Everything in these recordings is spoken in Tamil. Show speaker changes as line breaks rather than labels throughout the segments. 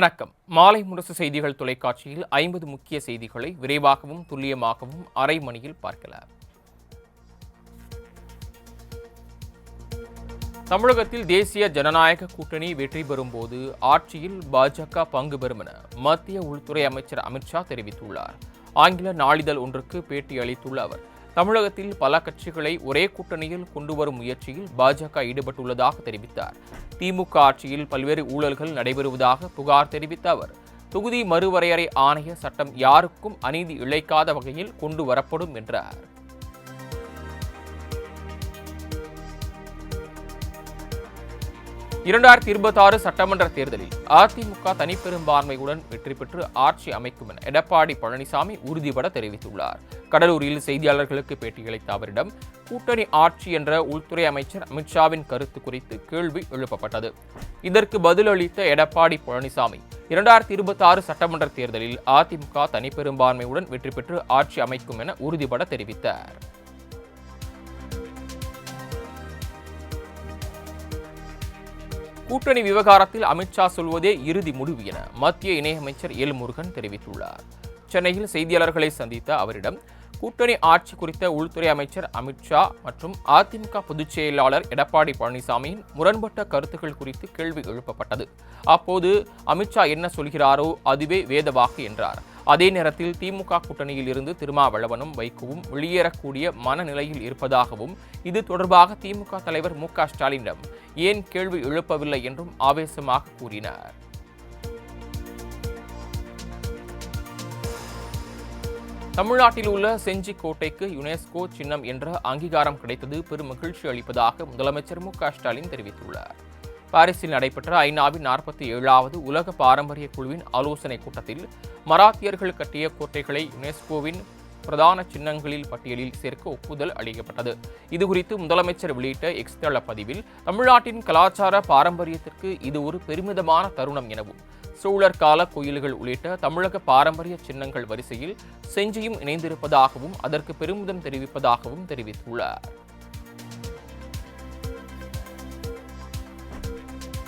வணக்கம். மாலை முரசு செய்திகள் தொலைக்காட்சியில் 50 முக்கிய செய்திகளை விரைவாகவும் துல்லியமாகவும் அரை மணியில் பார்க்கலாம். தமிழகத்தில் தேசிய ஜனநாயக கூட்டணி வெற்றி பெறும்போது ஆட்சியில் பாஜக பங்கு பெறும் என மத்திய உள்துறை அமைச்சர் அமித்ஷா தெரிவித்துள்ளார். ஆங்கில நாளிதழ் ஒன்றுக்கு பேட்டி அளித்துள்ள அவர், தமிழகத்தில் பல கட்சிகளை ஒரே கூட்டணியில் கொண்டுவரும் முயற்சியில் பாஜக ஈடுபட்டுள்ளதாக தெரிவித்தார். திமுக ஆட்சியில் பல்வேறு ஊழல்கள் நடைபெறுவதாக புகார் தெரிவித்த அவர், தொகுதி மறுவரையறை ஆணைய சட்டம் யாருக்கும் அநீதி இழைக்காத வகையில் கொண்டு வரப்படும் என்றார். இரண்டாயிரத்தி 26 சட்டமன்ற தேர்தலில் அதிமுக தனிப்பெரும்பான்மையுடன் வெற்றி பெற்று ஆட்சி அமைக்கும் என எடப்பாடி பழனிசாமி உறுதிபட தெரிவித்துள்ளார். கடலூரில் செய்தியாளர்களுக்கு பேட்டியளித்த அவரிடம் கூட்டணி ஆட்சி என்ற உள்துறை அமைச்சர் அமித்ஷாவின் கருத்து குறித்து கேள்வி எழுப்பப்பட்டது. இதற்கு பதிலளித்த எடப்பாடி பழனிசாமி, 2026 சட்டமன்ற தேர்தலில் அதிமுக தனிப்பெரும்பான்மையுடன் வெற்றி பெற்று ஆட்சி அமைக்கும் என உறுதிபட தெரிவித்தார். கூட்டணி விவகாரத்தில் அமித்ஷா சொல்வதே இறுதி முடிவு என மத்திய இணையமைச்சர் எல் முருகன் தெரிவித்துள்ளார். சென்னையில் செய்தியாளர்களை சந்தித்த அவரிடம் கூட்டணி ஆட்சி குறித்த உள்துறை அமைச்சர் அமித்ஷா மற்றும் அதிமுக பொதுச் செயலாளர் எடப்பாடி பழனிசாமியின் முரண்பட்ட கருத்துக்கள் குறித்து கேள்வி எழுப்பப்பட்டது. அப்போது அமித்ஷா என்ன சொல்கிறாரோ அதுவே வேதவாக்கு என்றார். அதே நேரத்தில் திமுக கூட்டணியில் இருந்து திருமாவளவனும் வைகோவும் வெளியேறக்கூடிய மனநிலையில் இருப்பதாகவும், இது தொடர்பாக திமுக தலைவர் மு.க. ஸ்டாலினிடம் ஏன் கேள்வி எழுப்பவில்லை என்றும் ஆவேசமாக கூறினார். தமிழ்நாட்டில் உள்ள செஞ்சி கோட்டைக்கு யுனெஸ்கோ சின்னம் என்ற அங்கீகாரம் கிடைத்தது பெரும் மகிழ்ச்சி அளிப்பதாக முதலமைச்சர் மு.க. ஸ்டாலின் தெரிவித்துள்ளார். பாரிஸில் நடைபெற்ற ஐநாவின் 47வது உலக பாரம்பரிய குழுவின் ஆலோசனைக் கூட்டத்தில் மராத்தியர்கள் கட்டிய கோட்டைகளை யுனெஸ்கோவின் பிரதான சின்னங்களில் பட்டியலில் சேர்க்க ஒப்புதல் அளிக்கப்பட்டது. இதுகுறித்து முதலமைச்சர் வெளியிட்ட எக்ஸ் தள பதிவில், தமிழ்நாட்டின் கலாச்சார பாரம்பரியத்திற்கு இது ஒரு பெருமிதமான தருணம் எனவும், சோழர் கால கோயில்கள் உள்ளிட்ட தமிழக பாரம்பரிய சின்னங்கள் வரிசையில் செஞ்சியும் இணைந்திருப்பதாகவும் அதற்கு பெருமிதம் தெரிவிப்பதாகவும் தெரிவித்துள்ளார்.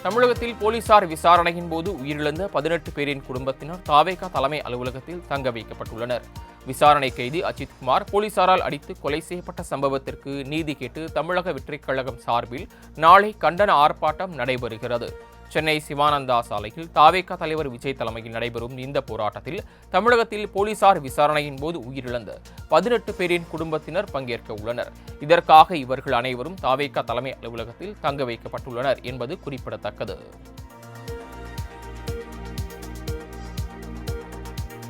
தமிழகத்தில் போலீசார் விசாரணையின் போது உயிரிழந்த 18 பேரின் குடும்பத்தினர் தாவேகா தலைமை அலுவலகத்தில் தங்க வைக்கப்பட்டுள்ளனர். விசாரணை கைதி அஜித்குமார் போலீசாரால் அடித்து கொலை செய்யப்பட்ட சம்பவத்திற்கு நீதி கேட்டு தமிழக வெற்றிக் கழகம் சார்பில் நாளை கண்டன ஆர்ப்பாட்டம் நடைபெறுகிறது. சென்னை சிவானந்தா சாலையில் தாவேகா தலைவர் விஜய் தலைமையில் நடைபெறும் இந்த போராட்டத்தில் தமிழகத்தில் போலீசார் விசாரணையின் போது உயிரிழந்த 18 பேரின் குடும்பத்தினர் பங்கேற்க உள்ளனர். இதற்காக இவர்கள் அனைவரும் தாவேகா தலைமை அலுவலகத்தில் தங்க வைக்கப்பட்டுள்ளனர் என்பது குறிப்பிடத்தக்கது.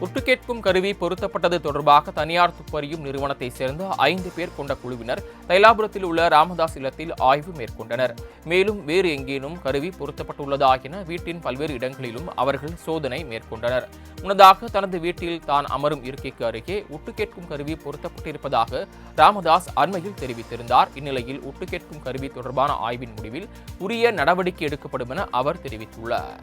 ஒட்டு கேட்கும் கருவி பொருத்தப்பட்டது தொடர்பாக தனியார் துப்பறியும் நிறுவனத்தை சேர்ந்த 5 பேர் கொண்ட குழுவினர் தைலாபுரத்தில் உள்ள ராமதாஸ் இல்லத்தில் ஆய்வு மேற்கொண்டனர். மேலும் வேறு எங்கேனும் கருவி பொருத்தப்பட்டுள்ளதா என வீட்டின் பல்வேறு இடங்களிலும் அவர்கள் சோதனை மேற்கொண்டனர். முன்னதாக தனது வீட்டில் தான் அமரும் இருக்கைக்கு அருகே ஒட்டு கேட்கும் கருவி பொருத்தப்பட்டிருப்பதாக ராமதாஸ் அண்மையில் தெரிவித்திருந்தார். இந்நிலையில் ஒட்டு கேட்கும் கருவி தொடர்பான ஆய்வின் முடிவில் உரிய நடவடிக்கை எடுக்கப்படும் என அவர் தெரிவித்துள்ளார்.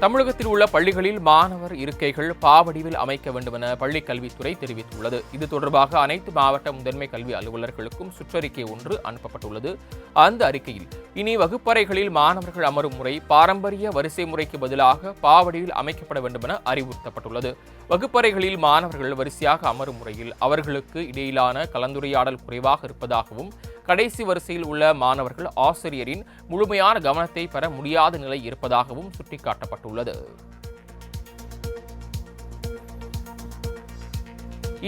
தமிழகத்தில் உள்ள பள்ளிகளில் மாணவர் இருக்கைகள் பாவடிவில் அமைக்க வேண்டும் என பள்ளிக் கல்வித்துறை தெரிவித்துள்ளது. இது தொடர்பாக அனைத்து மாவட்ட முதன்மை கல்வி அலுவலர்களுக்கும் சுற்றறிக்கை ஒன்று அனுப்பப்பட்டுள்ளது. அந்த அறிக்கையில், இனி வகுப்பறைகளில் மாணவர்கள் அமரும் முறை பாரம்பரிய வரிசை முறைக்கு பதிலாக பாவடிவில் அமைக்கப்பட வேண்டும் என அறிவுறுத்தப்பட்டுள்ளது. வகுப்பறைகளில் மாணவர்கள் வரிசையாக அமரும் முறையில் அவர்களுக்கு இடையிலான கலந்துரையாடல் குறைவாக இருப்பதாகவும், கடைசி வரிசையில் உள்ள மாணவர்கள் ஆசிரியரின் முழுமையான கவனத்தை பெற முடியாத நிலை இருப்பதாகவும் சுட்டிக்காட்டப்பட்டுள்ளது.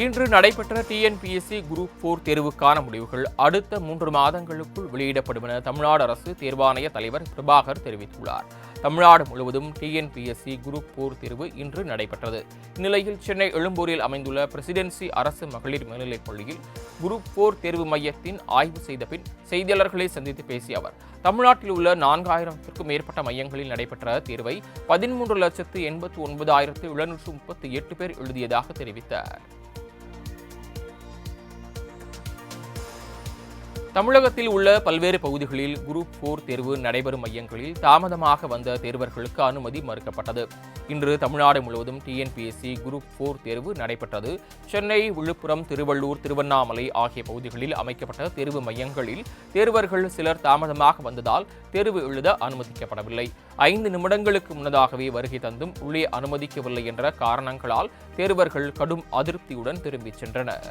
இன்று நடைபெற்ற டிஎன்பிஎஸ்சி குரூப் 4 தேர்வுக்கான முடிவுகள் அடுத்த 3 மாதங்களுக்குள் வெளியிடப்படும் என தமிழ்நாடு அரசு தேர்வாணைய தலைவர் பிரபாகர் தெரிவித்துள்ளார். தமிழ்நாடு முழுவதும் டிஎன்பிஎஸ்சி குரூப் 4 தேர்வு இன்று நடைபெற்றது. இந்நிலையில் சென்னை எழும்பூரில் அமைந்துள்ள பிரசிடென்சி அரசு மகளிர் மேல்நிலைப் பள்ளியில் குரூப் 4 தேர்வு மையத்தின் ஆய்வு செய்த பின் செய்தியாளர்களை சந்தித்து பேசிய அவர், தமிழ்நாட்டில் உள்ள 4000க்கும் மேற்பட்ட மையங்களில் நடைபெற்ற தேர்வை 13,89,738 பேர் எழுதியதாக தெரிவித்தார். தமிழகத்தில் உள்ள பல்வேறு பகுதிகளில் குரூப் 4 தேர்வு நடைபெறும் மையங்களில் தாமதமாக வந்த தேர்வர்களுக்கு அனுமதி மறுக்கப்பட்டது. இன்று தமிழ்நாடு முழுவதும் டிஎன்பிஎஸ்சி குரூப் 4 தேர்வு நடைபெற்றது. சென்னை, விழுப்புரம், திருவள்ளூர், திருவண்ணாமலை ஆகிய பகுதிகளில் அமைக்கப்பட்ட தேர்வு மையங்களில் தேர்வர்கள் சிலர் தாமதமாக வந்ததால் தேர்வு எழுத அனுமதிக்கப்படவில்லை. 5 நிமிடங்களுக்கு முன்னதாகவே வருகை தந்தும் உள்ளே அனுமதிக்கவில்லை என்ற காரணங்களால் தேர்வர்கள் கடும் அதிருப்தியுடன் திரும்பிச் சென்றனர்.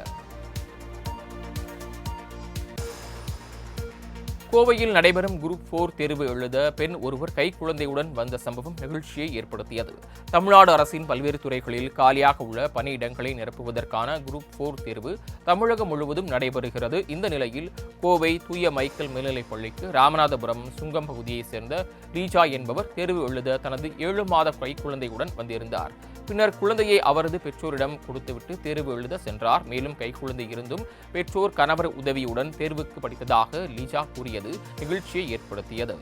கோவையில் நடைபெறும் குரூப் 4 தேர்வு எழுத பெண் ஒருவர் கைக்குழந்தையுடன் வந்த சம்பவம் நெகிழ்ச்சியை ஏற்படுத்தியது. தமிழ்நாடு அரசின் பல்வேறு துறைகளில் காலியாக உள்ள பணியிடங்களை நிரப்புவதற்கான குரூப் 4 தேர்வு தமிழகம் முழுவதும் நடைபெறுகிறது. இந்த நிலையில் கோவை தூய மைக்கேல் மேல்நிலைப் பள்ளிக்கு ராமநாதபுரம் சுங்கம் பகுதியைச் சேர்ந்த ரீஜா என்பவர் தேர்வு எழுத தனது 7 மாத கைக்குழந்தையுடன் வந்திருந்தார். பின்னர் குழந்தையை அவரது பெற்றோரிடம் கொடுத்துவிட்டு தேர்வு எழுத சென்றார். மேலும் கைக்குழந்தை இருந்தும் பெற்றோர் கணவர் உதவியுடன் தேர்வுக்கு படித்ததாக லீஜா கூறியது நிகழ்ச்சியை ஏற்படுத்தியது.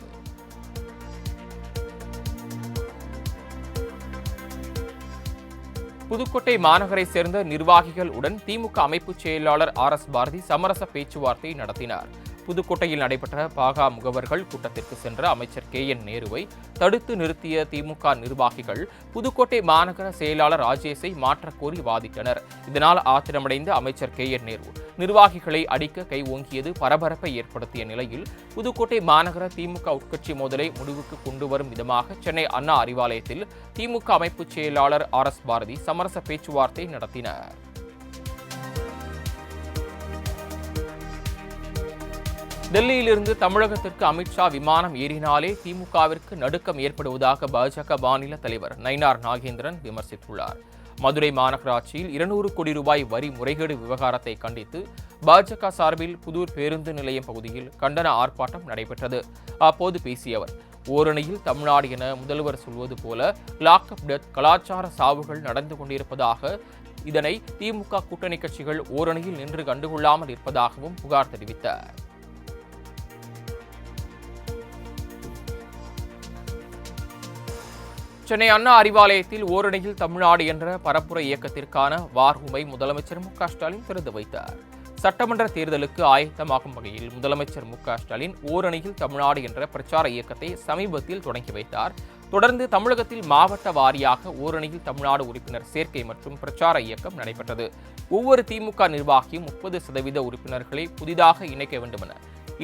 புதுக்கோட்டை மாநகரை சேர்ந்த நிர்வாகிகள் உடன் திமுக அமைப்பு செயலாளர் RS பாரதி சமரச பேச்சுவார்த்தை நடத்தினார். புதுக்கோட்டையில் நடைபெற்ற பாகா முகவர்கள் கூட்டத்திற்கு சென்ற அமைச்சர் KN நேருவை தடுத்து நிறுத்திய திமுக நிர்வாகிகள் புதுக்கோட்டை மாநகர செயலாளர் ராஜேஷை மாற்றக் கோரி வாதிட்டனர். இதனால் ஆத்திரமடைந்த அமைச்சர் KN நேரு நிர்வாகிகளை அடிக்க கை ஓங்கியது பரபரப்பை ஏற்படுத்திய நிலையில் புதுக்கோட்டை மாநகர திமுக உட்கட்சி மோதலை முடிவுக்கு கொண்டு வரும் விதமாக சென்னை அண்ணா அறிவாலயத்தில் திமுக அமைப்பு செயலாளர் RS பாரதி சமரச பேச்சுவார்த்தை நடத்தினார். டெல்லியிலிருந்து தமிழகத்திற்கு அமித்ஷா விமானம் ஏறினாலே திமுகவிற்கு நடுக்கம் ஏற்படுவதாக பாஜக மாநில தலைவர் நயினார் நாகேந்திரன் விமர்சித்துள்ளார். மதுரை மாநகராட்சியில் 200 கோடி ரூபாய் வரி முறைகேடு விவகாரத்தை கண்டித்து பாஜக சார்பில் புதூர் பேருந்து நிலையம் பகுதியில் கண்டன ஆர்ப்பாட்டம் நடைபெற்றது. அப்போது பேசிய அவர், ஓரணியில் தமிழ்நாடு என முதல்வர் சொல்வது போல லாக்அப் டெத் கலாச்சார சாவுகள் நடந்து கொண்டிருப்பதாக, இதனை திமுக கூட்டணி கட்சிகள் ஓரணியில் நின்று கண்டுகொள்ளாமல் இருப்பதாகவும் புகார் தெரிவித்தார். சென்னை அண்ணா அறிவாலயத்தில் ஓரணியில் தமிழ்நாடு என்ற பரப்புரை இயக்கத்திற்கான வார் ரூமை முதலமைச்சர் மு.க.ஸ்டாலின் திறந்து வைத்தார். சட்டமன்ற தேர்தலுக்கு ஆயத்தமாகும் வகையில் முதலமைச்சர் மு.க.ஸ்டாலின் ஓரணியில் தமிழ்நாடு என்ற பிரச்சார இயக்கத்தை சமீபத்தில் தொடங்கி வைத்தார். தொடர்ந்து தமிழகத்தில் மாவட்ட வாரியாக ஓரணியில் தமிழ்நாடு உறுப்பினர் சேர்க்கை மற்றும் பிரச்சார இயக்கம் நடைபெற்றது. ஒவ்வொரு திமுக நிர்வாகியும் 30% உறுப்பினர்களை புதிதாக இணைக்க வேண்டுமென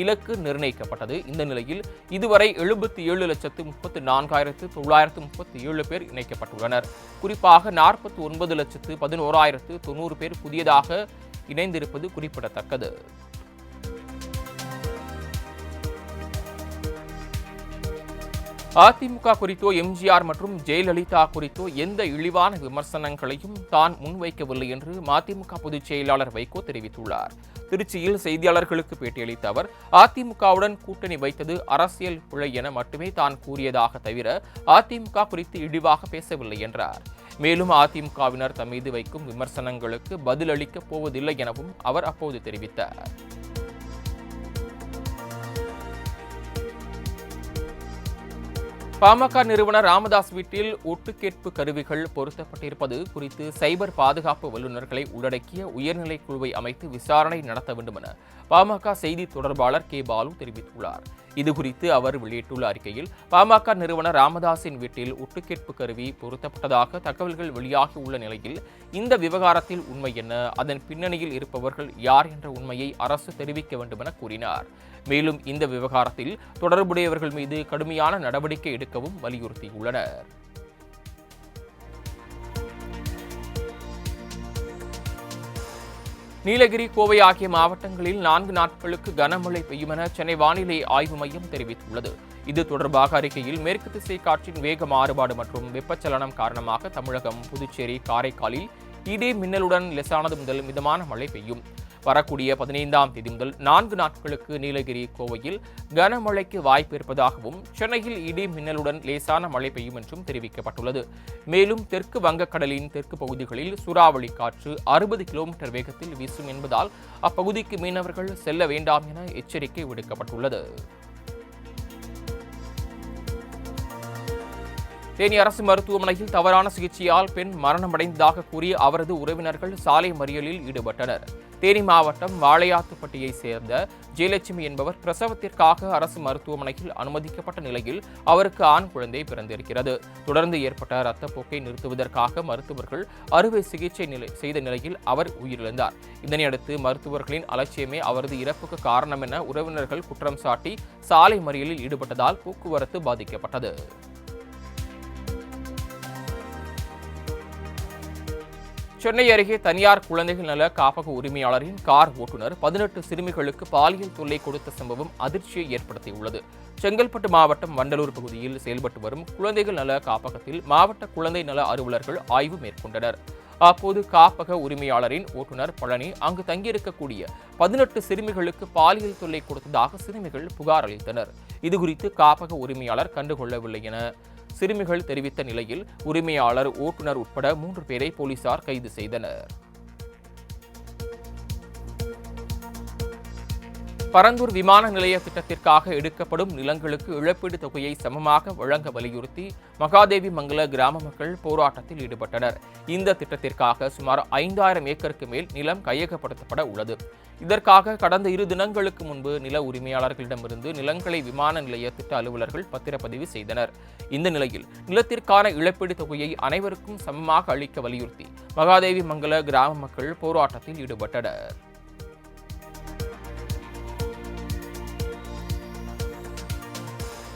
இலக்கு நிர்ணயிக்கப்பட்டது. இந்த நிலையில் இதுவரை 77,34,937 பேர் இணைக்கப்பட்டுள்ளனர். குறிப்பாக 49,11,90 பேர் புதியதாக இணைந்திருப்பது குறிப்பிடத்தக்கது. அதிமுக குறித்தோ எம்ஜிஆர் மற்றும் ஜெயலலிதா குறித்தோ எந்த இழிவான விமர்சனங்களையும் தான் முன்வைக்கவில்லை என்று மதிமுக பொதுச் செயலாளர் வைகோ தெரிவித்துள்ளார். திருச்சியில் செய்தியாளர்களுக்கு பேட்டியளித்த அவர், அதிமுகவுடன் கூட்டணி வைத்தது அரசியல் பிழை என மட்டுமே தான் கூறியதாக தவிர அதிமுக குறித்து இழிவாக பேசவில்லை என்றார். மேலும் அதிமுகவினர் தம் மீது வைக்கும் விமர்சனங்களுக்கு பதிலளிக்கப் போவதில்லை எனவும் அவர் அப்போது தெரிவித்தார். பாமக நிறுவனர் ராமதாஸ் வீட்டில் ஒட்டுக்கேட்பு கருவிகள் பொருத்தப்பட்டிருப்பது குறித்து சைபர் பாதுகாப்பு வல்லுநர்களை உள்ளடக்கிய உயர்நிலை குழுவை அமைத்து விசாரணை நடத்த வேண்டும் என பாமக செய்தி தொடர்பாளர் கே. பாலு தெரிவித்துள்ளார். இதுகுறித்து அவர் வெளியிட்டுள்ள அறிக்கையில், பாமக நிறுவனர் ராமதாஸின் வீட்டில் ஒட்டுக்கேட்பு கருவி பொருத்தப்பட்டதாக தகவல்கள் வெளியாகியுள்ள நிலையில் இந்த விவகாரத்தில் உண்மை என்ன, அதன் பின்னணியில் இருப்பவர்கள் யார் என்ற உண்மையை அரசு தெரிவிக்க வேண்டும் என கூறினார். மேலும் இந்த விவகாரத்தில் தொடர்புடையவர்கள் மீது கடுமையான நடவடிக்கை எடுக்கவும் வலியுறுத்தியுள்ளனர். நீலகிரி, கோவை ஆகிய மாவட்டங்களில் 4 நாட்களுக்கு கனமழை பெய்யும் என சென்னை வானிலை ஆய்வு மையம் தெரிவித்துள்ளது. இது தொடர்பாக அறிக்கையில், மேற்கு திசை காற்றின் வேக மாறுபாடு மற்றும் வெப்பச்சலனம் காரணமாக தமிழகம், புதுச்சேரி, காரைக்காலில் இடி மின்னலுடன் லேசானது முதல் மிதமான மழை பெய்யும். வரக்கூடிய 15ஆம் தேதி முதல் 4 நாட்களுக்கு நீலகிரி, கோவையில் கனமழைக்கு வாய்ப்பு இருப்பதாகவும், சென்னையில் இடி மின்னலுடன் லேசான மழை பெய்யும் என்றும் தெரிவிக்கப்பட்டுள்ளது. மேலும் தெற்கு வங்கக்கடலின் தெற்கு பகுதிகளில் சூறாவளி காற்று 60 கிலோமீட்டர் வேகத்தில் வீசும் என்பதால் அப்பகுதிக்கு மீனவர்கள் செல்ல வேண்டாம் என எச்சரிக்கை விடுக்கப்பட்டுள்ளது. தேனி அரசு மருத்துவமனையில் தவறான சிகிச்சையால் பெண் மரணமடைந்ததாக கூறி அவரது உறவினர்கள் சாலை மறியலில் ஈடுபட்டனர். தேனி மாவட்டம் வாளையாத்துப்பட்டியை சேர்ந்த ஜெயலட்சுமி என்பவர் பிரசவத்திற்காக அரசு மருத்துவமனையில் அனுமதிக்கப்பட்ட நிலையில் அவருக்கு ஆண் குழந்தை பிறந்திருக்கிறது. தொடர்ந்து ஏற்பட்ட இரத்தப்போக்கை நிறுத்துவதற்காக மருத்துவர்கள் அறுவை சிகிச்சை செய்த நிலையில் அவர் உயிரிழந்தார். இதனையடுத்து மருத்துவர்களின் அலட்சியமே அவரது இறப்புக்கு காரணம் என உறவினர்கள் குற்றம் சாட்டி சாலை மறியலில் ஈடுபட்டதால் போக்குவரத்து பாதிக்கப்பட்டது. சென்னை அருகே தனியார் குழந்தைகள் நல காப்பக உரிமையாளரின் கார் ஓட்டுநர் 18 சிறுமிகளுக்கு பாலியல் தொல்லை கொடுத்த சம்பவம் அதிர்ச்சியை ஏற்படுத்தியுள்ளது. செங்கல்பட்டு மாவட்டம் வண்டலூர் பகுதியில் செயல்பட்டு வரும் குழந்தைகள் நல காப்பகத்தில் மாவட்ட குழந்தை நல அலுவலர்கள் ஆய்வு மேற்கொண்டனர். அப்போது காப்பக உரிமையாளரின் ஓட்டுநர் பழனி அங்கு தங்கியிருக்கக்கூடிய 18 சிறுமிகளுக்கு பாலியல் தொல்லை கொடுத்ததாக சிறுமிகள் புகார் அளித்தனர். இதுகுறித்து காப்பக உரிமையாளர் கண்டுகொள்ளவில்லை என சிறுமிகள் தெரிவித்த நிலையில் உரிமையாளர், ஓட்டுநர் உட்பட 3 பேரை போலீசார் கைது செய்தனர். பரந்தூர் விமான நிலைய திட்டத்திற்காக எடுக்கப்படும் நிலங்களுக்கு இழப்பீடு தொகையை சமமாக வழங்க வலியுறுத்தி மகாதேவி மங்கல கிராம மக்கள் போராட்டத்தில் ஈடுபட்டனர். இந்த திட்டத்திற்காக சுமார் 5000 ஏக்கருக்கு மேல் நிலம் கையகப்படுத்தப்பட உள்ளது. இதற்காக கடந்த 2 தினங்களுக்கு முன்பு நில உரிமையாளர்களிடமிருந்து நிலங்களை விமான நிலைய திட்ட அலுவலர்கள் பத்திரப்பதிவு செய்தனர். இந்த நிலையில் நிலத்திற்கான இழப்பீடு தொகையை அனைவருக்கும் சமமாக அளிக்க வலியுறுத்தி மகாதேவி மங்கல கிராம மக்கள் போராட்டத்தில் ஈடுபட்டனர்.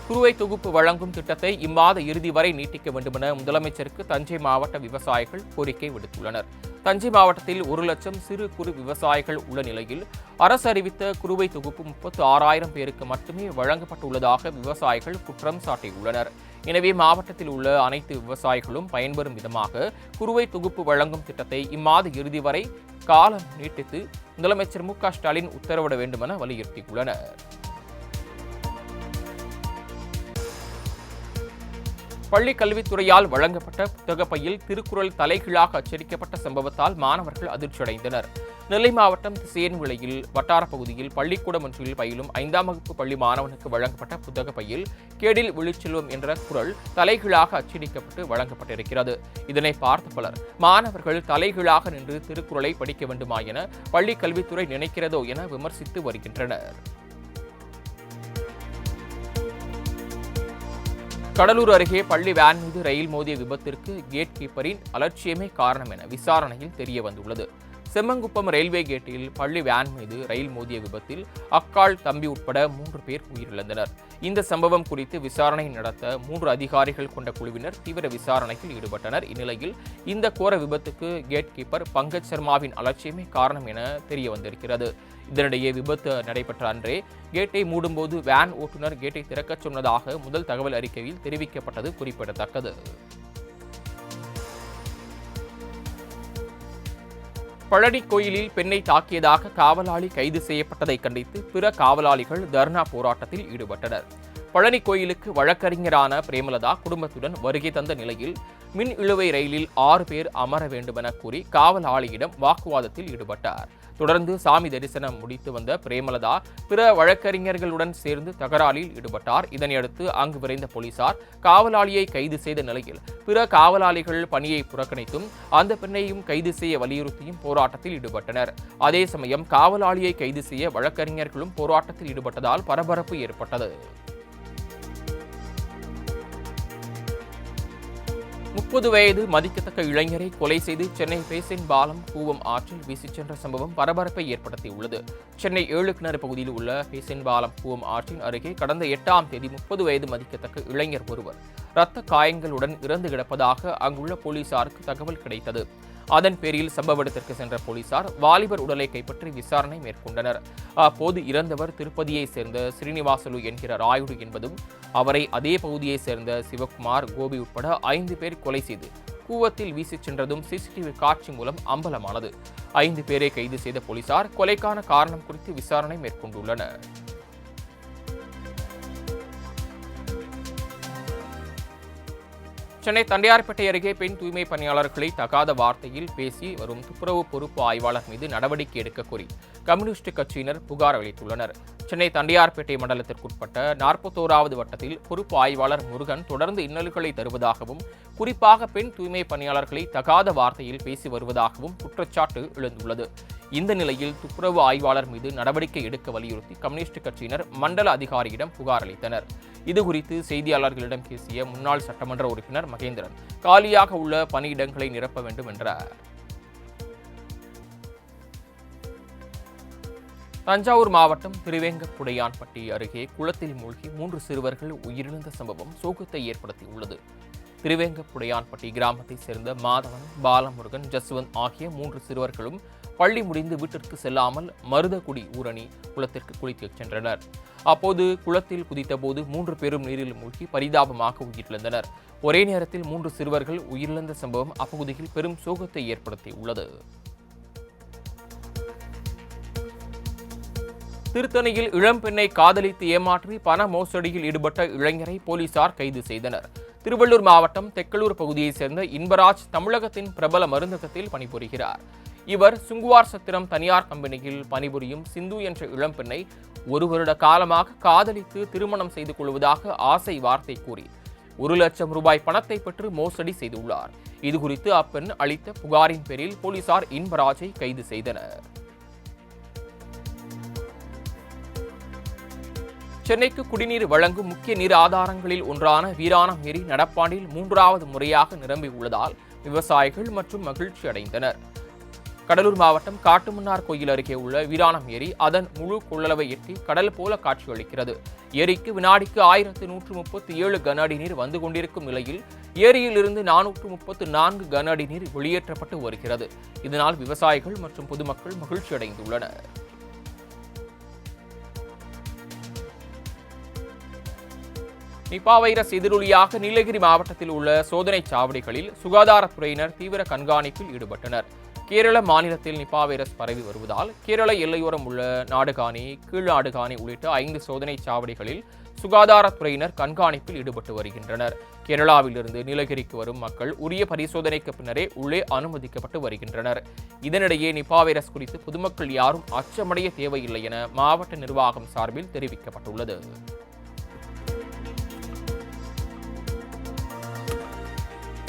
குறுவை தொகுப்பு வழங்கும் திட்டத்தை இம்மாத இறுதி வரை நீட்டிக்க வேண்டுமென முதலமைச்சருக்கு தஞ்சை மாவட்ட விவசாயிகள் கோரிக்கை விடுத்துள்ளனர். தஞ்சை மாவட்டத்தில் 1 லட்சம் சிறு குறு விவசாயிகள் உள்ள நிலையில் அரசு அறிவித்த குறுவை தொகுப்பு 36,000 பேருக்கு மட்டுமே வழங்கப்பட்டுள்ளதாக விவசாயிகள் குற்றம் சாட்டியுள்ளனர். எனவே மாவட்டத்தில் உள்ள அனைத்து விவசாயிகளும் பயன்பெறும் விதமாக குறுவை தொகுப்பு வழங்கும் திட்டத்தை இம்மாத இறுதி வரை காலம் நீட்டித்து முதலமைச்சர் மு.க. ஸ்டாலின் உத்தரவிட வேண்டுமென வலியுறுத்தியுள்ளனர். பள்ளிக் கல்வித்துறையால் வழங்கப்பட்ட புத்தகப்பையில் திருக்குறள் தலைகீழாக அச்சடிக்கப்பட்ட சம்பவத்தால் மாணவர்கள் அதிர்ச்சியடைந்தனர். நெல்லை மாவட்டம் திசையன்விளையில் வட்டார பகுதியில் பள்ளிக்கூடம் ஒன்றில் பயிலும் 5ஆம் வகுப்பு பள்ளி மாணவனுக்கு வழங்கப்பட்ட புத்தகப்பையில் கேடில் விழுச்செல்வம் என்ற குறள் தலைகீழாக அச்சடிக்கப்பட்டு வழங்கப்பட்டிருக்கிறது. இதனை பார்த்த பலர் மாணவர்கள் தலைகீழாக நின்று திருக்குறளை படிக்க வேண்டுமா என பள்ளிக் கல்வித்துறை நினைக்கிறதோ என விமர்சித்து வருகின்றனர். கடலூர் அருகே பள்ளி வேன் மீது ரயில் மோதிய விபத்திற்கு கேட் கீப்பரின் அலட்சியமே காரணம் என விசாரணையில் தெரிய வந்துள்ளது. செம்மங்குப்பம் ரயில்வே கேட்டில் பள்ளி வேன் மீது ரயில் மோதிய விபத்தில் அக்காள், தம்பி உட்பட 3 பேர் உயிரிழந்தனர். இந்த சம்பவம் குறித்து விசாரணை நடத்த 3 அதிகாரிகள் கொண்ட குழுவினர் தீவிர விசாரணையில் ஈடுபட்டனர். இந்நிலையில் இந்த கோர விபத்துக்கு கேட் கீப்பர் பங்கஜ் சர்மாவின் அலட்சியமே காரணம் என தெரிய வந்திருக்கிறது. இதனிடையே விபத்து நடைபெற்ற அன்றே கேட்டை மூடும்போது வேன் ஓட்டுநர் கேட்டை திறக்கச் சொன்னதாக முதல் தகவல் அறிக்கையில் தெரிவிக்கப்பட்டது குறிப்பிடத்தக்கது. பழனி கோயிலில் பெண்ணை தாக்கியதாக காவலாளி கைது செய்யப்பட்டதை கண்டித்து பிற காவலாளிகள் தர்ணா போராட்டத்தில் ஈடுபட்டனர். பழனி கோயிலுக்கு வழக்கறிஞரான பிரேமலதா குடும்பத்துடன் வருகை தந்த நிலையில் மின் இழுவை ரயிலில் 6 பேர் அமர வேண்டுமென கூறி காவலாளியிடம் வாக்குவாதத்தில் ஈடுபட்டார். தொடர்ந்து சாமி தரிசனம் முடித்து வந்த பிரேமலதா பிற வழக்கறிஞர்களுடன் சேர்ந்து தகராறில் ஈடுபட்டார். இதனையடுத்து அங்கு விரைந்த போலீசார் காவலாளியை கைது செய்த நிலையில் பிற காவலாளிகள் பணியை புறக்கணித்தும் அந்த பெண்ணையும் கைது செய்ய வலியுறுத்தியும் போராட்டத்தில் ஈடுபட்டனர். அதே சமயம் காவலாளியை கைது செய்ய வழக்கறிஞர்களும் போராட்டத்தில் ஈடுபட்டதால் பரபரப்பு ஏற்பட்டது. 30 வயது மதிக்கத்தக்க இளைஞரை கொலை செய்து சென்னை பேசின் பாலம் கூவம் ஆற்றில் வீசிச் சென்ற சம்பவம் பரபரப்பை ஏற்படுத்தியுள்ளது. சென்னை 7 கிணறு பகுதியில் உள்ள பேசின் பாலம் கூவம் ஆற்றின் அருகே கடந்த 8ஆம் தேதி 30 வயது மதிக்கத்தக்க இளைஞர் ஒருவர் இரத்த காயங்களுடன் இறந்து கிடப்பதாக அங்குள்ள போலீசாருக்கு தகவல் கிடைத்தது. அதன் பேரில் சம்பவ இடத்திற்கு சென்ற போலீசார் வாலிபர் உடலை கைப்பற்றி விசாரணை மேற்கொண்டனர். அப்போது இறந்தவர் திருப்பதியைச் சேர்ந்த ஸ்ரீனிவாசலு என்கிற ராயுடு என்பதும் அவரை அதே பகுதியைச் சேர்ந்த சிவகுமார், கோபி உட்பட 5 பேர் கொலை செய்து கூவத்தில் வீசிச் சென்றதும் சிசிடிவி காட்சி மூலம் அம்பலமானது. 5 பேரை கைது செய்த போலீசார் கொலைக்கான காரணம் குறித்து விசாரணை மேற்கொண்டுள்ளனர். சென்னை தண்டையார்பேட்டை அருகே பெண் தூய்மை பணியாளர்களை தகாத வார்த்தையில் பேசி வரும் துப்புரவு பொறுப்பு ஆய்வாளர் மீது நடவடிக்கை எடுக்க கோரி கம்யூனிஸ்ட் கட்சியினர் புகார் அளித்துள்ளனர். சென்னை தண்டையார்பேட்டை மண்டலத்திற்குட்பட்ட 41வது வட்டத்தில் பொறுப்பு ஆய்வாளர் முருகன் தொடர்ந்து இன்னல்களை தருவதாகவும் குறிப்பாக பெண் தூய்மை பணியாளர்களை தகாத வார்த்தையில் பேசி வருவதாகவும் குற்றச்சாட்டு எழுந்துள்ளது. இந்த நிலையில் துப்புரவு ஆய்வாளர் மீது நடவடிக்கை எடுக்க வலியுறுத்தி கம்யூனிஸ்ட் கட்சியினர் மண்டல அதிகாரியிடம் புகார் அளித்தனர். இதுகுறித்து செய்தியாளர்களிடம் பேசிய முன்னாள் சட்டமன்ற உறுப்பினர் மகேந்திரன், காலியாக உள்ள பணியிடங்களை நிரப்ப வேண்டும் என்றார். தஞ்சாவூர் மாவட்டம் திருவேங்கப்புடையான்பட்டி அருகே குளத்தில் மூழ்கி 3 சிறுவர்கள் உயிரிழந்த சம்பவம் சோகத்தை ஏற்படுத்தியுள்ளது. திருவேங்கப்புடையான்பட்டி கிராமத்தைச் சேர்ந்த மாதவன், பாலமுருகன், ஜஸ்வந்த் ஆகிய 3 சிறுவர்களும் பள்ளி முடிந்து வீட்டிற்கு செல்லாமல் மருதகுடி ஊரணி குளத்திற்கு குளிக்கச் சென்றனர். அப்போது குளத்தில் குதித்தபோது 3 பேரும் நீரில் மூழ்கி பரிதாபமாக உயிரிழந்தனர். ஒரே நேரத்தில் 3 சிறுவர்கள் உயிரிழந்த சம்பவம் அப்பகுதியில் பெரும் சோகத்தை ஏற்படுத்தியுள்ளது. திருத்தணியில் இளம்பெண்ணை காதலித்து ஏமாற்றி பண மோசடியில் ஈடுபட்ட இளைஞரை போலீசார் கைது செய்தனர். திருவள்ளூர் மாவட்டம் தெக்கலூர் பகுதியைச் சேர்ந்த இன்பராஜ் தமிழகத்தின் பிரபல மருந்தகத்தில் பணிபுரிகிறார். இவர் சுங்குவார் சத்திரம் தனியார் கம்பெனியில் பணிபுரியும் சிந்து என்ற இளம்பெண்ணை 1 வருட காலமாக காதலித்து திருமணம் செய்து கொள்வதாக ஆசை வார்த்தை கூறி 1 லட்சம் ரூபாய் பணத்தை பெற்று மோசடி செய்துள்ளார். இதுகுறித்து அப்பெண் அளித்த புகாரின் பேரில் போலீசார் இன்பராஜை கைது செய்தனர். சென்னைக்கு குடிநீர் வழங்கும் முக்கிய நீர் ஆதாரங்களில் ஒன்றான வீராணம் ஏரி நடப்பாண்டில் 3வது முறையாக நிரம்பியுள்ளதால் விவசாயிகள் மற்றும் மகிழ்ச்சி அடைந்தனர். கடலூர் மாவட்டம் காட்டுமன்னார் கோயில் அருகே உள்ள வீராணம் ஏரி அதன் முழு கொள்ளளவை எட்டி கடல் போல காட்சியளிக்கிறது. ஏரிக்கு வினாடிக்கு 1137 கன அடி நீர் வந்து கொண்டிருக்கும் நிலையில் ஏரியில் இருந்து 434 கன அடி நீர் வெளியேற்றப்பட்டு வருகிறது. இதனால் விவசாயிகள் மற்றும் பொதுமக்கள் மகிழ்ச்சி அடைந்துள்ளனர். நிபா வைரஸ் எதிரொலியாக நீலகிரி மாவட்டத்தில் உள்ள சோதனை சாவடிகளில் சுகாதாரத்துறையினர் தீவிர கண்காணிப்பில் ஈடுபட்டனர். கேரள மாநிலத்தில் நிபா வைரஸ் பரவி வருவதால் கேரள எல்லையோரம் உள்ள நாடுகாணி, கீழ் நாடுகாணி உள்ளிட்ட 5 சோதனை சாவடிகளில் சுகாதாரத்துறையினர் கண்காணிப்பில் ஈடுபட்டு வருகின்றனர். கேரளாவிலிருந்து நீலகிரிக்கு வரும் மக்கள் உரிய பரிசோதனைக்கு பின்னரே உள்ளே அனுமதிக்கப்பட்டு வருகின்றனர். இதனிடையே நிபா வைரஸ் குறித்து பொதுமக்கள் யாரும் அச்சமடைய தேவையில்லை என மாவட்ட நிர்வாகம் சார்பில் தெரிவிக்கப்பட்டுள்ளது.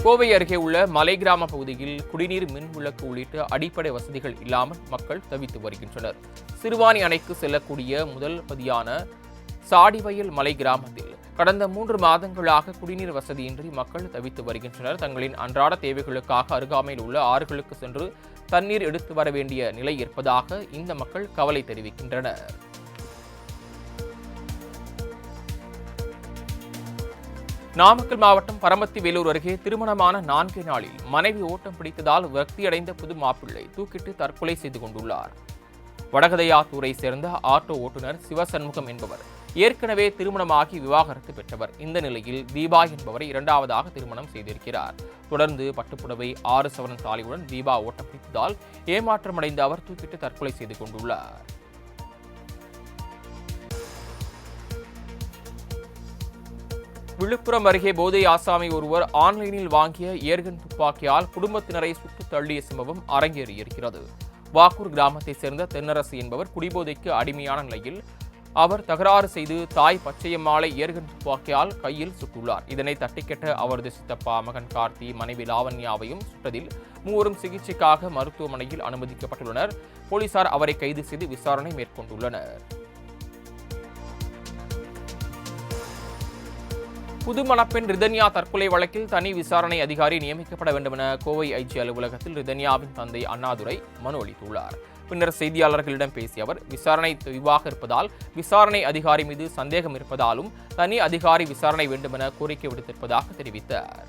கோவை அருகே உள்ள மலை கிராம பகுதியில் குடிநீர், மின் விளக்கு உள்ளிட்ட அடிப்படை வசதிகள் இல்லாமல் மக்கள் தவித்து வருகின்றனர். சிறுவாணி அணைக்கு செல்லக்கூடிய முதல் பதியான சாடிவயல் மலை கிராமத்தில் கடந்த 3 மாதங்களாக குடிநீர் வசதியின்றி மக்கள் தவித்து வருகின்றனர். தங்களின் அன்றாட தேவைகளுக்காக அருகாமையில் உள்ள ஆறுகளுக்கு சென்று தண்ணீர் எடுத்து வர வேண்டிய நிலை இருப்பதாக இந்த மக்கள் கவலை தெரிவிக்கின்றனர். நாமக்கல் மாவட்டம் பரமத்தி வேலூர் அருகே திருமணமான 4 நாளில் மனைவி ஓட்டம் பிடித்ததால் விரக்தியடைந்த புது மாப்பிள்ளை தூக்கிட்டு தற்கொலை செய்து கொண்டுள்ளார். வடகதையாத்தூரை சேர்ந்த ஆட்டோ ஓட்டுநர் சிவசண்முகம் என்பவர் ஏற்கனவே திருமணமாகி விவாகரத்து பெற்றவர். இந்த நிலையில் தீபா என்பவரை 2வதாக திருமணம் செய்திருக்கிறார். தொடர்ந்து பட்டுப்புடவை, 6 சவரன் தாலியுடன் தீபா ஓட்டம் பிடித்ததால் ஏமாற்றமடைந்த அவர் தூக்கிட்டு தற்கொலை செய்து கொண்டுள்ளார். விழுப்புரம் அருகே போதை ஆசாமி ஒருவர் ஆன்லைனில் வாங்கிய ஏர்கன் துப்பாக்கியால் குடும்பத்தினரை சுட்டு தள்ளிய சம்பவம் அரங்கேறியிருக்கிறது. வாக்கூர் கிராமத்தைச் சேர்ந்த தென்னரசு என்பவர் குடிபோதைக்கு அடிமையான நிலையில் அவர் தகராறு செய்து தாய் பச்சையம்மாளை ஏர்கன் துப்பாக்கியால் கையில் சுட்டுள்ளார். இதனை தட்டிக்கெட்ட அவரது சித்தப்பா, மகன் கார்த்தி, மனைவி லாவண்யாவையும் சுட்டதில் 3 சிகிச்சைக்காக மருத்துவமனையில் அனுமதிக்கப்பட்டுள்ளனர். போலீசார் அவரை கைது செய்து விசாரணை மேற்கொண்டுள்ளனர். புதுமணப்பெண் ரிதன்யா தற்கொலை வழக்கில் தனி விசாரணை அதிகாரி நியமிக்கப்பட வேண்டும் என கோவை ஐஜி அலுவலகத்தில் ரிதன்யாவின் தந்தை அண்ணாதுரை மனு அளித்துள்ளார். பின்னர் செய்தியாளர்களிடம் பேசிய அவர், விசாரணை தொய்வாக இருப்பதால் விசாரணை அதிகாரி மீது சந்தேகம் இருப்பதாலும் தனி அதிகாரி விசாரணை வேண்டும் என கோரிக்கை விடுத்திருப்பதாக தெரிவித்தார்.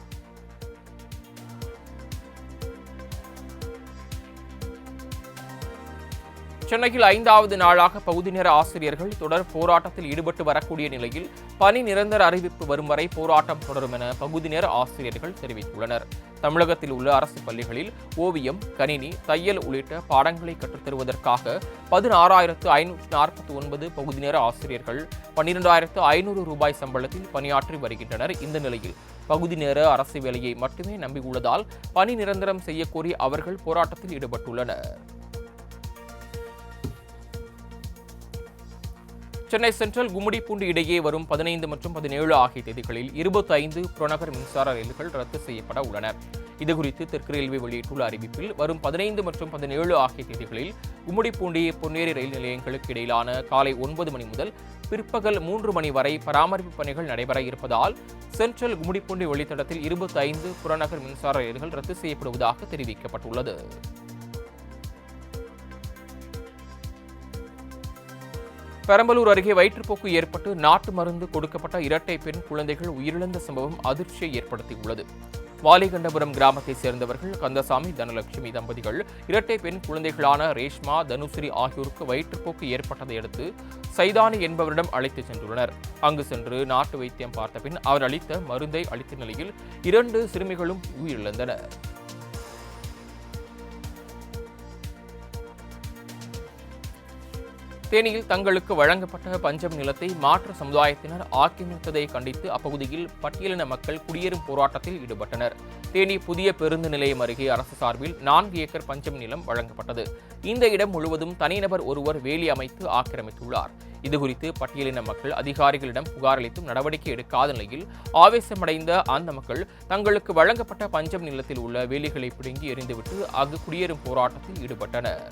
சென்னையில் 5வது நாளாக பகுதி நேர ஆசிரியர்கள் தொடர் போராட்டத்தில் ஈடுபட்டு வரக்கூடிய நிலையில் பணி நிரந்தர அறிவிப்பு வரும் வரை போராட்டம் தொடரும் என பகுதி நேர ஆசிரியர்கள் தெரிவித்துள்ளனர். தமிழகத்தில் உள்ள அரசு பள்ளிகளில் ஓவியம், கணினி, தையல் உள்ளிட்ட பாடங்களை கற்றுத்தருவதற்காக 16,549 பகுதி நேர ஆசிரியர்கள் 12,500 ரூபாய் சம்பளத்தில் பணியாற்றி வருகின்றனர். இந்த நிலையில் பகுதி நேர அரசு வேலையை மட்டுமே நம்பியுள்ளதால் பணி நிரந்தரம் செய்யக்கோரி அவர்கள் போராட்டத்தில் ஈடுபட்டுள்ளனர். சென்னை சென்ட்ரல் கும்மிடிப்பூண்டி இடையே வரும் 15 மற்றும் 17 ஆகிய தேதிகளில் 25 புறநகர் மின்சார ரயில்கள் ரத்து செய்யப்பட உள்ளன. இதுகுறித்து தெற்கு ரயில்வே வெளியிட்டுள்ள அறிவிப்பில் வரும் 15 மற்றும் 17 ஆகிய தேதிகளில் கும்மிடிப்பூண்டி பொன்னேரி ரயில் நிலையங்களுக்கு இடையிலான காலை 9 மணி முதல் பிற்பகல் 3 மணி வரை பராமரிப்பு பணிகள் நடைபெற இருப்பதால் சென்ட்ரல் கும்மிடிப்பூண்டி வழித்தடத்தில் 25 புறநகர் மின்சார ரயில்கள் ரத்து செய்யப்படுவதாக தெரிவிக்கப்பட்டுள்ளது. பெரம்பலூர் அருகே வயிற்றுப்போக்கு ஏற்பட்டு நாட்டு மருந்து கொடுக்கப்பட்ட இரட்டை பெண் குழந்தைகள் உயிரிழந்த சம்பவம் அதிர்ச்சியை ஏற்படுத்தியுள்ளது. வாலிகண்டபுரம் கிராமத்தைச் சேர்ந்தவர்கள் கந்தசாமி, தனலட்சுமி தம்பதிகள் இரட்டை பெண் குழந்தைகளான ரேஷ்மா, தனுஸ்ரீ ஆகியோருக்கு வயிற்றுப்போக்கு ஏற்பட்டதை அடுத்து சைதானி என்பவரிடம் அழைத்துச் சென்றுள்ளனர். அங்கு சென்று நாட்டு வைத்தியம் பார்த்த பின் அவர் அளித்த மருந்தை அளித்த நிலையில் 2 சிறுமிகளும் உயிரிழந்தனர். தேனியில் தங்களுக்கு வழங்கப்பட்ட பஞ்சம் நிலத்தை மாற்று சமுதாயத்தினர் ஆக்கிரமித்ததை கண்டித்து அப்பகுதியில் பட்டியலின மக்கள் குடியேறும் போராட்டத்தில் ஈடுபட்டனர். தேனி புதிய பேருந்து நிலையம் அருகே அரசு சார்பில் 4 ஏக்கர் பஞ்சம் நிலம் வழங்கப்பட்டது. இந்த இடம் முழுவதும் தனிநபர் ஒருவர் வேலி அமைத்து ஆக்கிரமித்துள்ளார். இதுகுறித்து பட்டியலின மக்கள் அதிகாரிகளிடம் புகார் அளித்தும் நடவடிக்கை எடுக்காத நிலையில் ஆவேசமடைந்த அந்த மக்கள் தங்களுக்கு வழங்கப்பட்ட பஞ்சம் நிலத்தில் உள்ள வேலிகளை பிடுங்கி எறிந்துவிட்டு அங்கு குடியேறும் போராட்டத்தில் ஈடுபட்டனர்.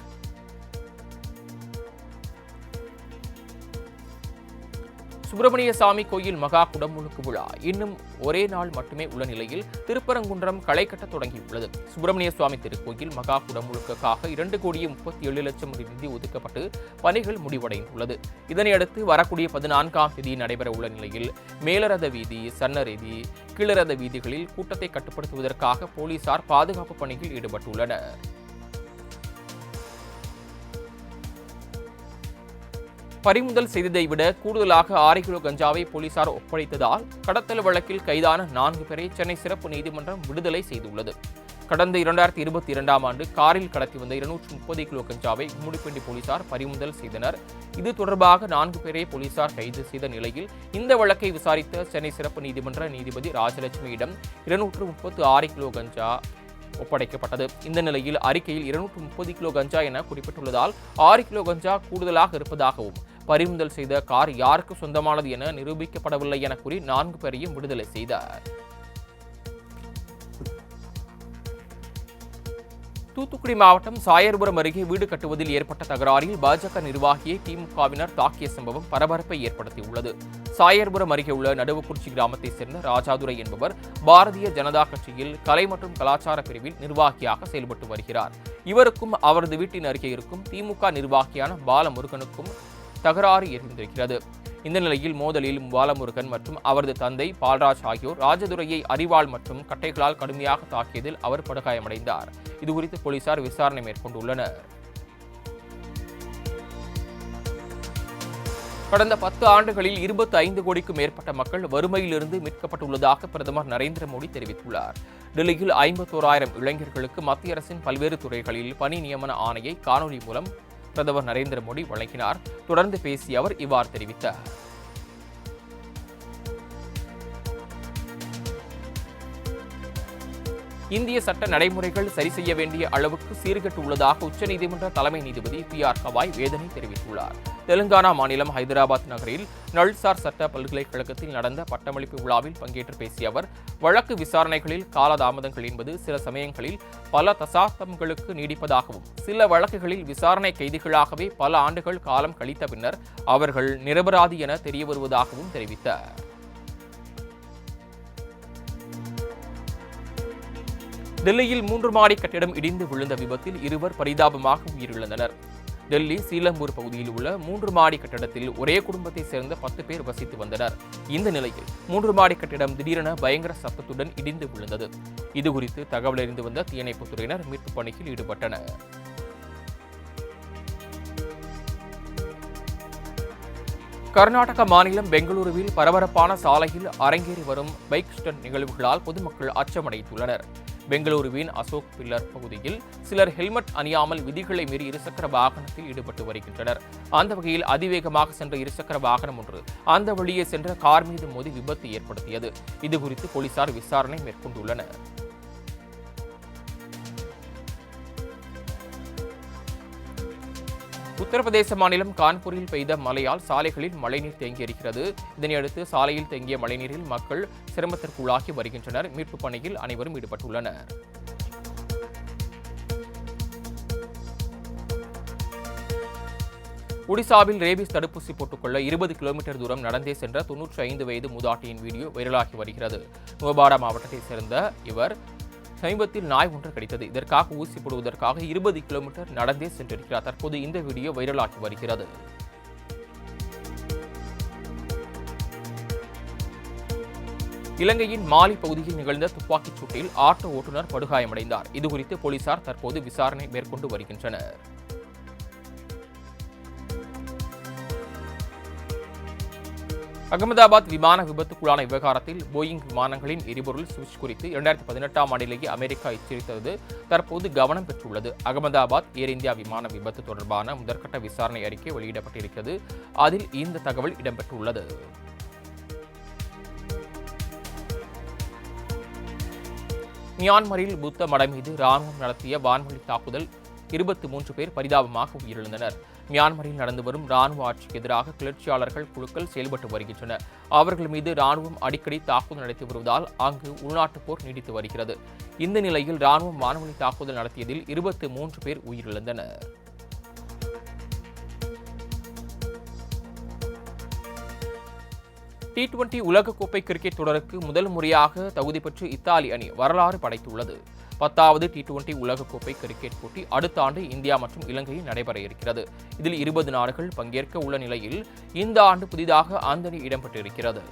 சுப்பிரமணிய சாமி கோயில் மகா குடமுழுக்கு விழா இன்னும் ஒரே நாள் மட்டுமே உள்ள நிலையில் திருப்பரங்குன்றம் களை கட்ட தொடங்கியுள்ளது. சுப்பிரமணிய சுவாமி திருக்கோயில் மகா குடமுழுக்காக 2,37,00,000 நிதி ஒதுக்கப்பட்டு பணிகள் முடிவடைந்துள்ளது. இதனையடுத்து வரக்கூடிய 14ஆம் தேதி நடைபெற உள்ள நிலையில் மேலரத வீதி, சன்னரீதி, கீழரத வீதிகளில் கூட்டத்தை கட்டுப்படுத்துவதற்காக போலீசார் பாதுகாப்பு பணியில் ஈடுபட்டுள்ளனர். பறிமுதல் செய்ததை விட கூடுதலாக 6 கிலோ கஞ்சாவை போலீசார் ஒப்படைத்ததால் கடத்தல் வழக்கில் கைதான 4 பேரை சென்னை சிறப்பு நீதிமன்றம் விடுதலை செய்துள்ளது. கடந்த 2022ஆம் ஆண்டு காரில் கடத்தி வந்த 230 கிலோ கஞ்சாவை கும்மிடிப்பூண்டி போலீசார் பறிமுதல் செய்தனர். இது தொடர்பாக 4 பேரை போலீசார் கைது செய்த நிலையில் இந்த வழக்கை விசாரித்த சென்னை சிறப்பு நீதிமன்ற நீதிபதி ராஜலட்சுமியிடம் 236 கிலோ கஞ்சா ஒப்படைக்கப்பட்டது. இந்த நிலையில் அறிக்கையில் 230 கிலோ கஞ்சா என குறிப்பிட்டுள்ளதால் 6 கிலோ கஞ்சா கூடுதலாக இருப்பதாகவும் பறிமுதல் செய்த கார் யாருக்கு சொந்தமானது என நிரூபிக்கப்படவில்லை என கூறி 4 பேரையும் விடுதலை செய்தார். தூத்துக்குடி மாவட்டம் சாயர்புரம் அருகே வீடு கட்டுவதில் ஏற்பட்ட தகராறில் பாஜக நிர்வாகியை திமுகவினர் தாக்கிய சம்பவம் பரபரப்பை ஏற்படுத்தியுள்ளது. சாயர்புரம் அருகே உள்ள நடுவுக்குறிச்சி கிராமத்தைச் சேர்ந்த ராஜாதுரை என்பவர் பாரதிய ஜனதா கட்சியில் கலை மற்றும் கலாச்சார பிரிவில் நிர்வாகியாக செயல்பட்டு வருகிறார். இவருக்கும் அவரது வீட்டின் அருகே இருக்கும் திமுக நிர்வாகியான பாலமுருகனுக்கும் தகராறு இருந்திருக்கிறது. இந்த நிலையில் மோதலில் பாலமுருகன் மற்றும் அவரது தந்தை பால்ராஜ் ஆகியோர் ராஜதுரையை அரிவாள் மற்றும் கட்டைகளால் கடுமையாக தாக்கியதில் அவர் படுகாயமடைந்தார். இதுகுறித்து போலீசார் விசாரணை மேற்கொண்டுள்ளனர். கடந்த 10 ஆண்டுகளில் 25 கோடிக்கும் மேற்பட்ட மக்கள் வறுமையிலிருந்து மீட்கப்பட்டுள்ளதாக பிரதமர் நரேந்திர மோடி தெரிவித்துள்ளார். டெல்லியில் 51,000 இளைஞர்களுக்கு மத்திய அரசின் பல்வேறு துறைகளில் பணி நியமன ஆணையை காணொலி மூலம் பிரதமர் நரேந்திர மோடி வழங்கினார். தொடர்ந்து பேசிய அவர் இவ்வாறு தெரிவித்தார். இந்திய சட்ட நடைமுறைகள் சரி செய்ய வேண்டிய அளவுக்கு சீர்கெட்டுள்ளதாக உச்சநீதிமன்ற தலைமை நீதிபதி PR கவாய் வேதனை தெரிவித்துள்ளார். தெலுங்கானா மாநிலம் ஹைதராபாத் நகரில் நல்சார் சட்ட பல்கலைக்கழகத்தில் நடந்த பட்டமளிப்பு விழாவில் பங்கேற்று பேசிய அவர், வழக்கு விசாரணைகளில் காலதாமதங்கள் என்பது சில சமயங்களில் பல தசாப்தங்களுக்கு நீடிப்பதாகவும் சில வழக்குகளில் விசாரணை கைதிகளாகவே பல ஆண்டுகள் காலம் கழித்த பின்னர் அவர்கள் நிரபராதி என தெரியவருவதாகவும் தெரிவித்தார். டெல்லியில் 3 மாடி கட்டிடம் இடிந்து விழுந்த விபத்தில் 2 பரிதாபமாக உயிரிழந்தனர். டெல்லி சீலம்பூர் பகுதியில் உள்ள 3 மாடி கட்டிடத்தில் ஒரே குடும்பத்தை சேர்ந்த 10 பேர் வசித்து வந்தனர். இந்த நிலையில் 3 மாடி கட்டிடம் திடீரென பயங்கர சத்தத்துடன் இடிந்து விழுந்தது. இதுகுறித்து தகவல் அறிந்து வந்த தீயணைப்புத் துறையினர் மீட்புப் பணியில் ஈடுபட்டனர். கர்நாடக மாநிலம் பெங்களூருவில் பரபரப்பான சாலையில் அரங்கேறி வரும் பைக் ஸ்டண்ட் நிகழ்வுகளால் பொதுமக்கள் அச்சமடைந்துள்ளனர். பெங்களூருவின் அசோக் பில்லர் பகுதியில் சிலர் ஹெல்மெட் அணியாமல் விதிகளை மீறி இருசக்கர வாகனத்தில் ஈடுபட்டு வருகின்றனர். அந்த வகையில் அதிவேகமாக சென்ற இருசக்கர வாகனம் ஒன்று அந்த வழியே சென்ற கார் மீது மோதி விபத்து ஏற்படுத்தியது. இதுகுறித்து போலீசார் விசாரணை மேற்கொண்டுள்ளனர். உத்தரப்பிரதேச மாநிலம் கான்பூரில் பெய்த மழையால் சாலைகளில் மழைநீர் தேங்கியிருக்கிறது. இதனையடுத்து சாலையில் தேங்கிய மழைநீரில் மக்கள் சிரமத்திற்குள்ளாகி வருகின்றனர். மீட்புப் பணியில் அனைவரும் ஈடுபட்டுள்ளனர். ஒடிசாவில் ரேபிஸ் தடுப்பூசி போட்டுக்கொள்ள 20 கிலோமீட்டர் தூரம் நடந்தே சென்ற 95 வயது மூதாட்டியின் வீடியோ வைரலாகி வருகிறது. நுவபாரா மாவட்டத்தைச் சேர்ந்த இவர் சமீபத்தில் நாய் ஒன்று கிடைத்தது. இதற்காக ஊசி போடுவதற்காக 20 கிலோமீட்டர் நடந்தே சென்றிருக்கிறார். தற்போது இந்த வீடியோ வைரலாகி வருகிறது. இலங்கையின் மாலி பகுதியில் நிகழ்ந்த துப்பாக்கிச் சூட்டில் ஆட்டோ ஓட்டுநர் படுகாயமடைந்தார். இதுகுறித்து போலீசார் தற்போது விசாரணை மேற்கொண்டு வருகின்றனர். அகமதாபாத் விமான விபத்துக்குள்ளான விவகாரத்தில் போயிங் விமானங்களின் எரிபொருள் சுவிட்ச் குறித்து 2018ஆம் ஆண்டிலேயே அமெரிக்கா எச்சரித்தது தற்போது கவனம் பெற்றுள்ளது. அகமதாபாத் ஏர் இந்தியா விமான விபத்து தொடர்பான முதற்கட்ட விசாரணை அறிக்கை வெளியிடப்பட்டிருக்கிறது. அதில் இந்த தகவல் இடம்பெற்றுள்ளது. மியான்மரில் புத்த மடம் மீது ராணுவம் நடத்திய வான்வழி தாக்குதல் 23 பேர் பரிதாபமாக உயிரிழந்தனர். மியான்மரில் நடந்து வரும் ராணுவ ஆட்சிக்கு எதிராக கிளர்ச்சியாளர்கள் குழுக்கள் செயல்பட்டு வருகின்றன. அவர்கள் மீது ராணுவம் அடிக்கடி தாக்குதல் நடத்தி வருவதால் அங்கு உள்நாட்டுப் போர் நீடித்து வருகிறது. இந்த நிலையில் ராணுவம் வான்வழி தாக்குதல் நடத்தியதில் 23 பேர் உயிரிழந்தனர். T20 உலகக்கோப்பை கிரிக்கெட் தொடருக்கு முதல் முறையாக தகுதி பெற்று இத்தாலி அணி வரலாறு படைத்துள்ளது. 10வது T20 உலகக்கோப்பை கிரிக்கெட் போட்டி அடுத்த ஆண்டு இந்தியா மற்றும் இலங்கையில் நடைபெற இருக்கிறது. இதில் 20 நாடுகள் பங்கேற்க உள்ள நிலையில் இந்த ஆண்டு புதிதாக அந்த அணி இடம்பெற்றிருக்கிறது.